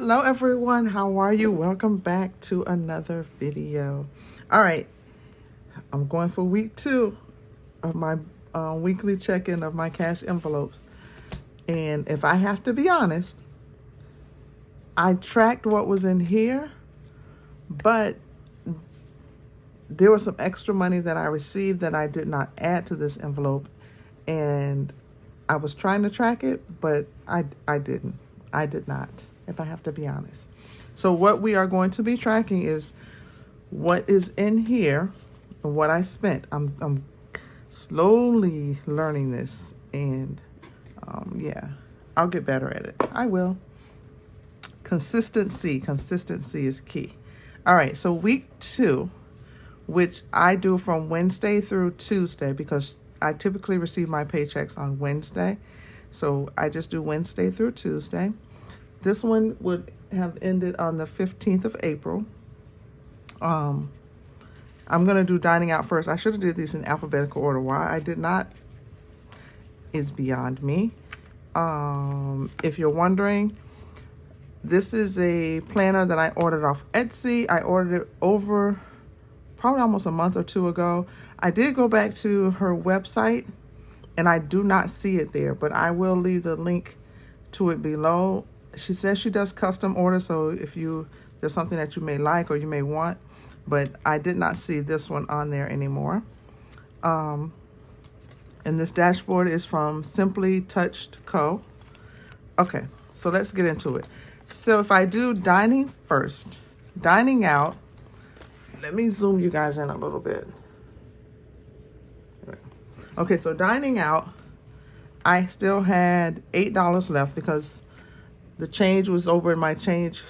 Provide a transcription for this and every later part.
Hello everyone, how are you? Welcome back to another video. All right, I'm going for week 2 of my weekly check-in of my cash envelopes. And if I have to be honest, I tracked what was in here, but there was some extra money that I received that I did not add to this envelope. And I was trying to track it, but I didn't. I did not, if I have to be honest. So what we are going to be tracking is what is in here and what I spent. I'm slowly learning this, and yeah, I'll get better at it. I will. Consistency is key. All right, so week 2, which I do from Wednesday through Tuesday because I typically receive my paychecks on Wednesday. So I just do Wednesday through Tuesday. This one would have ended on the 15th of April. I'm going to do dining out first. I should have did these in alphabetical order. Why I did not is beyond me. If you're wondering, this is a planner that I ordered off Etsy. I ordered it over probably almost a month or 2 ago. I did go back to her website and I do not see it there, but I will leave the link to it below. She says she does custom orders, so if there's something that you may like or you may want, but I did not see this one on there anymore. And this dashboard is from Simply Touched Co. Okay, so let's get into it. So if I do dining first, dining out, let me zoom you guys in a little bit. Okay, so dining out, I still had $8 left because the change was over in my change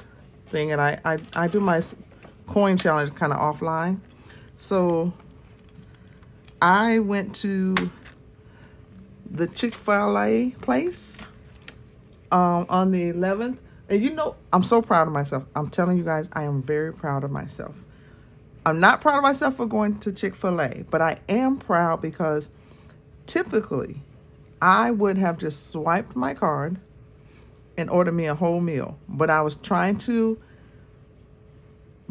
thing, and I do my coin challenge kind of offline. So I went to the Chick-fil-A place on the 11th. And you know, I'm so proud of myself. I'm telling you guys, I am very proud of myself. I'm not proud of myself for going to Chick-fil-A, but I am proud because typically I would have just swiped my card and ordered me a whole meal. But I was trying to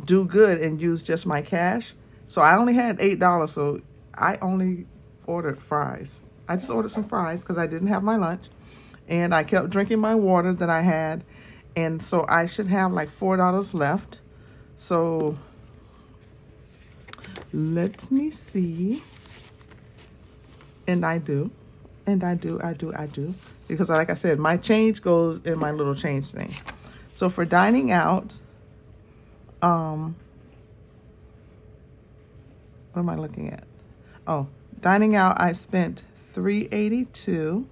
do good and use just my cash. So I only had $8, so I only ordered fries. I just ordered some fries because I didn't have my lunch. And I kept drinking my water that I had. And so I should have like $4 left. So let me see. And I do. Because like I said, my change goes in my little change thing. So for dining out, what am I looking at? Oh, dining out, I spent $3.82.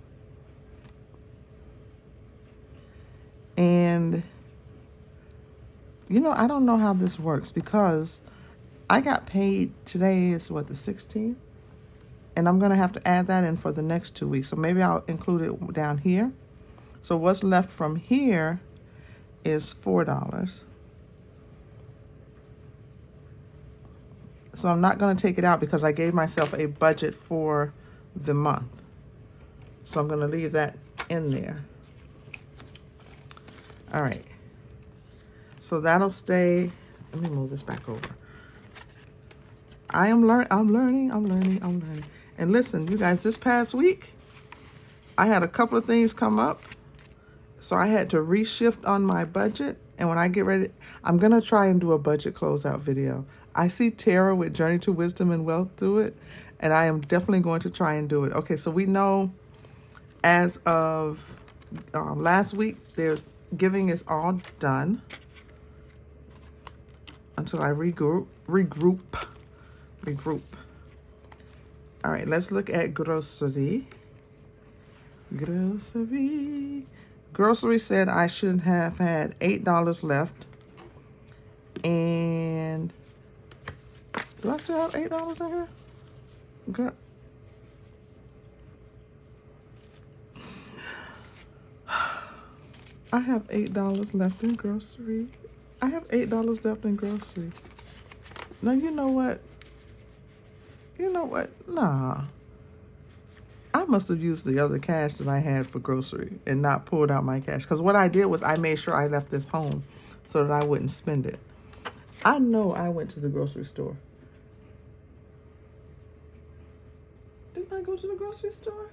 And, you know, I don't know how this works because I got paid, today is what, the 16th? And I'm going to have to add that in for the next 2 weeks. So maybe I'll include it down here. So what's left from here is $4. So I'm not going to take it out because I gave myself a budget for the month. So I'm going to leave that in there. All right. So that'll stay. Let me move this back over. I'm learning. And listen, you guys, this past week, I had a couple of things come up. So I had to reshift on my budget. And when I get ready, I'm going to try and do a budget closeout video. I see Tara with Journey to Wisdom and Wealth do it. And I am definitely going to try and do it. Okay, so we know as of last week, their giving is all done. Until I regroup. All right, let's look at grocery. Grocery said I should have had $8 left. And do I still have $8 in here? Okay. I have $8 left in grocery. Now, you know what? Nah. I must have used the other cash that I had for grocery and not pulled out my cash. Because what I did was I made sure I left this home so that I wouldn't spend it. I know I went to the grocery store. Didn't I go to the grocery store?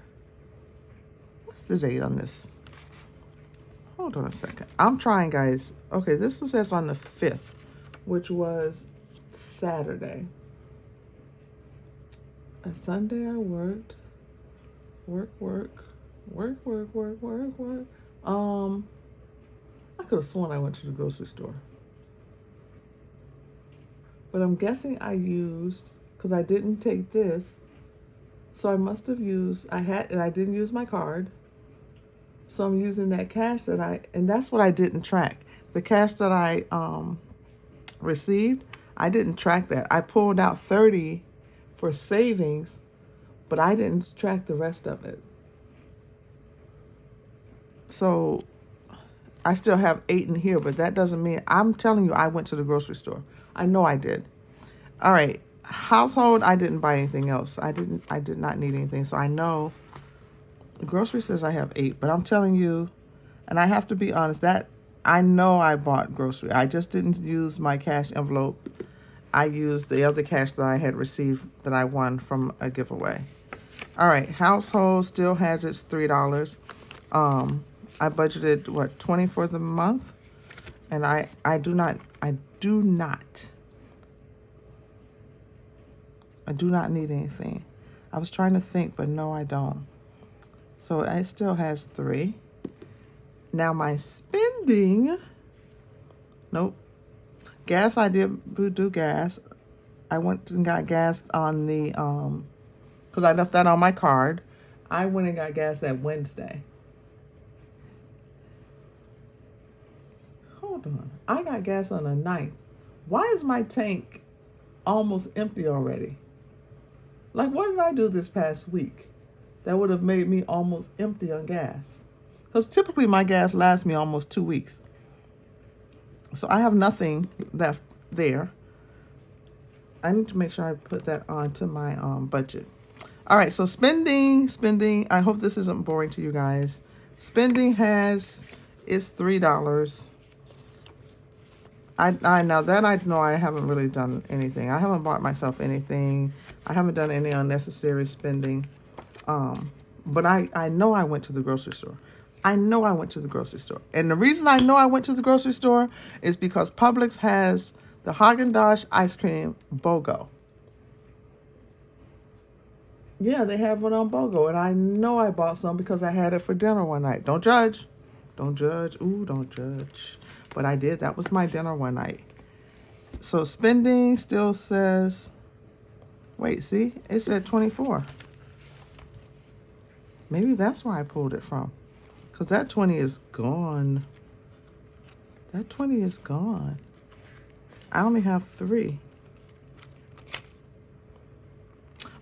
What's the date on this? Hold on a second. I'm trying, guys. Okay, this says on the 5th, which was Saturday. And Sunday I worked. Work. I could have sworn I went to the grocery store. But I'm guessing I used, because I didn't take this, so I must have used, and I didn't use my card. So I'm using that cash and that's what I didn't track. The cash that I received, I didn't track that. I pulled out 30 for savings, but I didn't track the rest of it. So I still have 8 in here, but that doesn't mean, I'm telling you, I went to the grocery store. I know I did. All right. Household, I didn't buy anything else. I did not need anything. So I know grocery says I have 8, but I'm telling you, and I have to be honest, that I know I bought grocery. I just didn't use my cash envelope. I used the other cash that I had received that I won from a giveaway. All right, household still has its $3. I budgeted what, 20 for the month, and I do not need anything. I was trying to think, but no, I don't. So it still has 3. Now my spending, nope. Gas, I did do gas. I went and got gas on the, because I left that on my card. I went and got gas that Wednesday. Hold on. I got gas on the 9th. Why is my tank almost empty already? Like, what did I do this past week that would have made me almost empty on gas? Because typically my gas lasts me almost 2 weeks. So I have nothing left there. I need to make sure I put that onto my budget. All right, so spending. I hope this isn't boring to you guys. Spending is $3. I know I haven't really done anything. I haven't bought myself anything. I haven't done any unnecessary spending. But I know I went to the grocery store. And the reason I know I went to the grocery store is because Publix has the Haagen-Dazs ice cream BOGO. Yeah, they have one on BOGO. And I know I bought some because I had it for dinner one night. Don't judge. Ooh, don't judge. But I did. That was my dinner one night. So spending still says, wait, see? It said 24. Maybe that's where I pulled it from. Because that 20 is gone. That 20 is gone. I only have 3.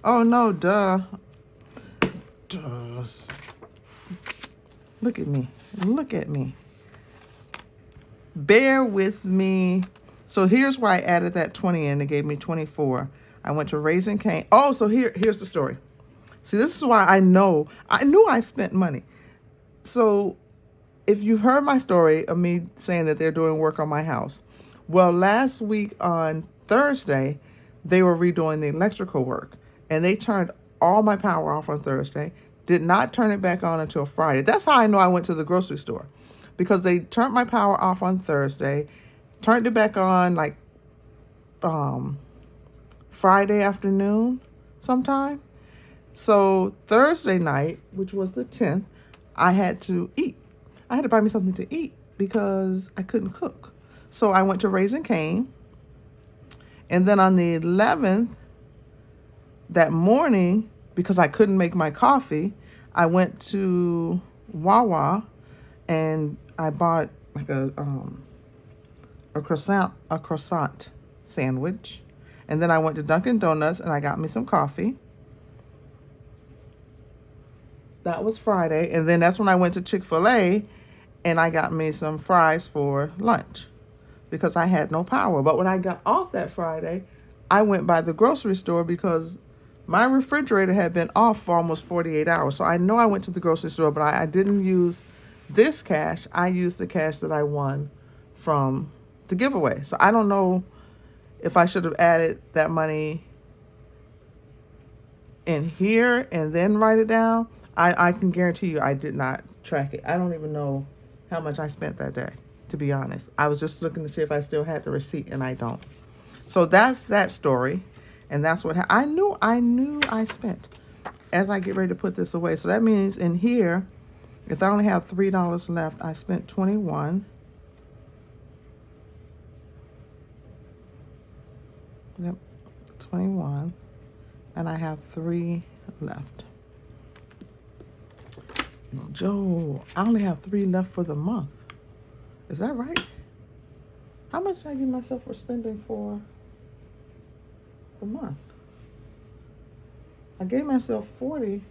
Oh, no, duh. Look at me. Bear with me. So here's where I added that 20 in. It gave me 24. I went to Raising Cane. Oh, so here's the story. See, this is why I knew I spent money. So if you've heard my story of me saying that they're doing work on my house, well, last week on Thursday, they were redoing the electrical work, and they turned all my power off on Thursday, did not turn it back on until Friday. That's how I know I went to the grocery store, because they turned my power off on Thursday, turned it back on like Friday afternoon sometime. So Thursday night, which was the 10th, I had to eat. I had to buy me something to eat because I couldn't cook. So I went to Raising Cane. And then on the 11th, that morning, because I couldn't make my coffee, I went to Wawa and I bought like a croissant sandwich. And then I went to Dunkin' Donuts and I got me some coffee. That was Friday. And then that's when I went to Chick-fil-A and I got me some fries for lunch because I had no power. But when I got off that Friday, I went by the grocery store because My refrigerator had been off for almost 48 hours. So I know I went to the grocery store, but I didn't use this cash. I used the cash that I won from the giveaway. So I don't know if I should have added that money in here and then write it down. I can guarantee you I did not track it. I don't even know how much I spent that day, to be honest. I was just looking to see if I still had the receipt, and I don't. So that's that story. And that's what I knew I spent as I get ready to put this away. So that means in here, if I only have $3 left, I spent 21. Yep, 21. And I have 3 left. Joe, I only have 3 left for the month. Is that right? How much did I give myself for spending for the month? I gave myself 40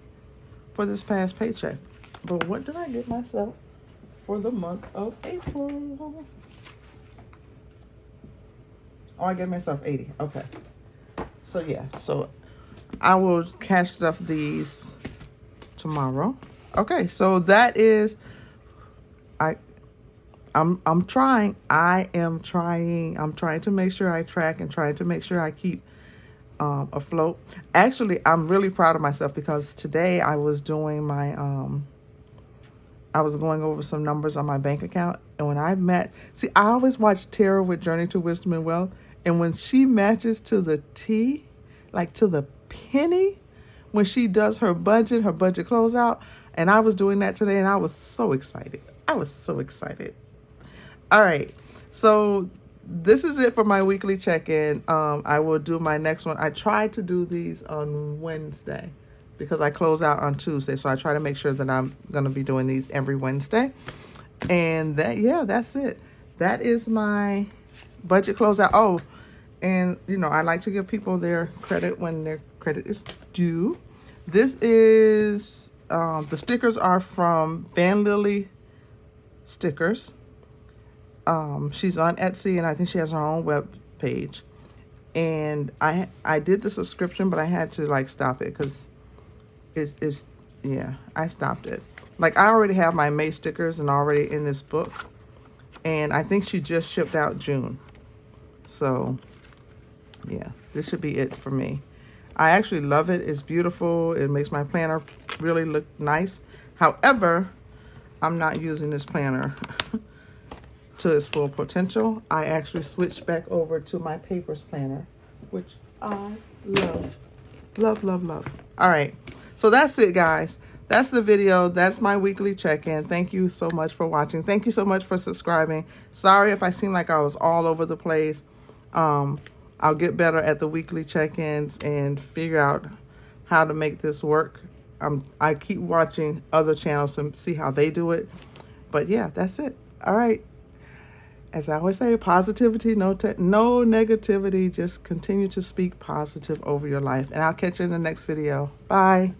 for this past paycheck. But what did I give myself for the month of April? Oh, I gave myself 80. Okay. So yeah, so I will cash stuff these tomorrow. Okay, so that is I'm trying. I am trying. I'm trying to make sure I track and trying to make sure I keep afloat. Actually, I'm really proud of myself because today I was doing my I was going over some numbers on my bank account, and when I I always watch Tara with Journey to Wisdom and Wealth, and when she matches to the T, like to the penny, when she does her budget closeout, and I was doing that today, and I was so excited. I was so excited. All right, so this is it for my weekly check-in. I will do my next one. I tried to do these on Wednesday because I close out on Tuesday. So I try to make sure that I'm going to be doing these every Wednesday. And that's it. That is my budget closeout. Oh, and I like to give people their credit when their credit is due. This is, the stickers are from Van Lily Stickers. She's on Etsy, and I think she has her own web page. And I did the subscription, but I had to stop it because I stopped it. I already have my May stickers and already in this book, and I think she just shipped out June. So yeah, this should be it for me. I actually love it. It's beautiful. It makes my planner really look nice. However, I'm not using this planner to its full potential. I actually switched back over to my papers planner, which I love. Love, love, love. All right. So that's it, guys. That's the video. That's my weekly check-in. Thank you so much for watching. Thank you so much for subscribing. Sorry if I seem like I was all over the place. I'll get better at the weekly check-ins and figure out how to make this work. I keep watching other channels to see how they do it. But yeah, that's it. All right. As I always say, positivity, no negativity. Just continue to speak positive over your life. And I'll catch you in the next video. Bye.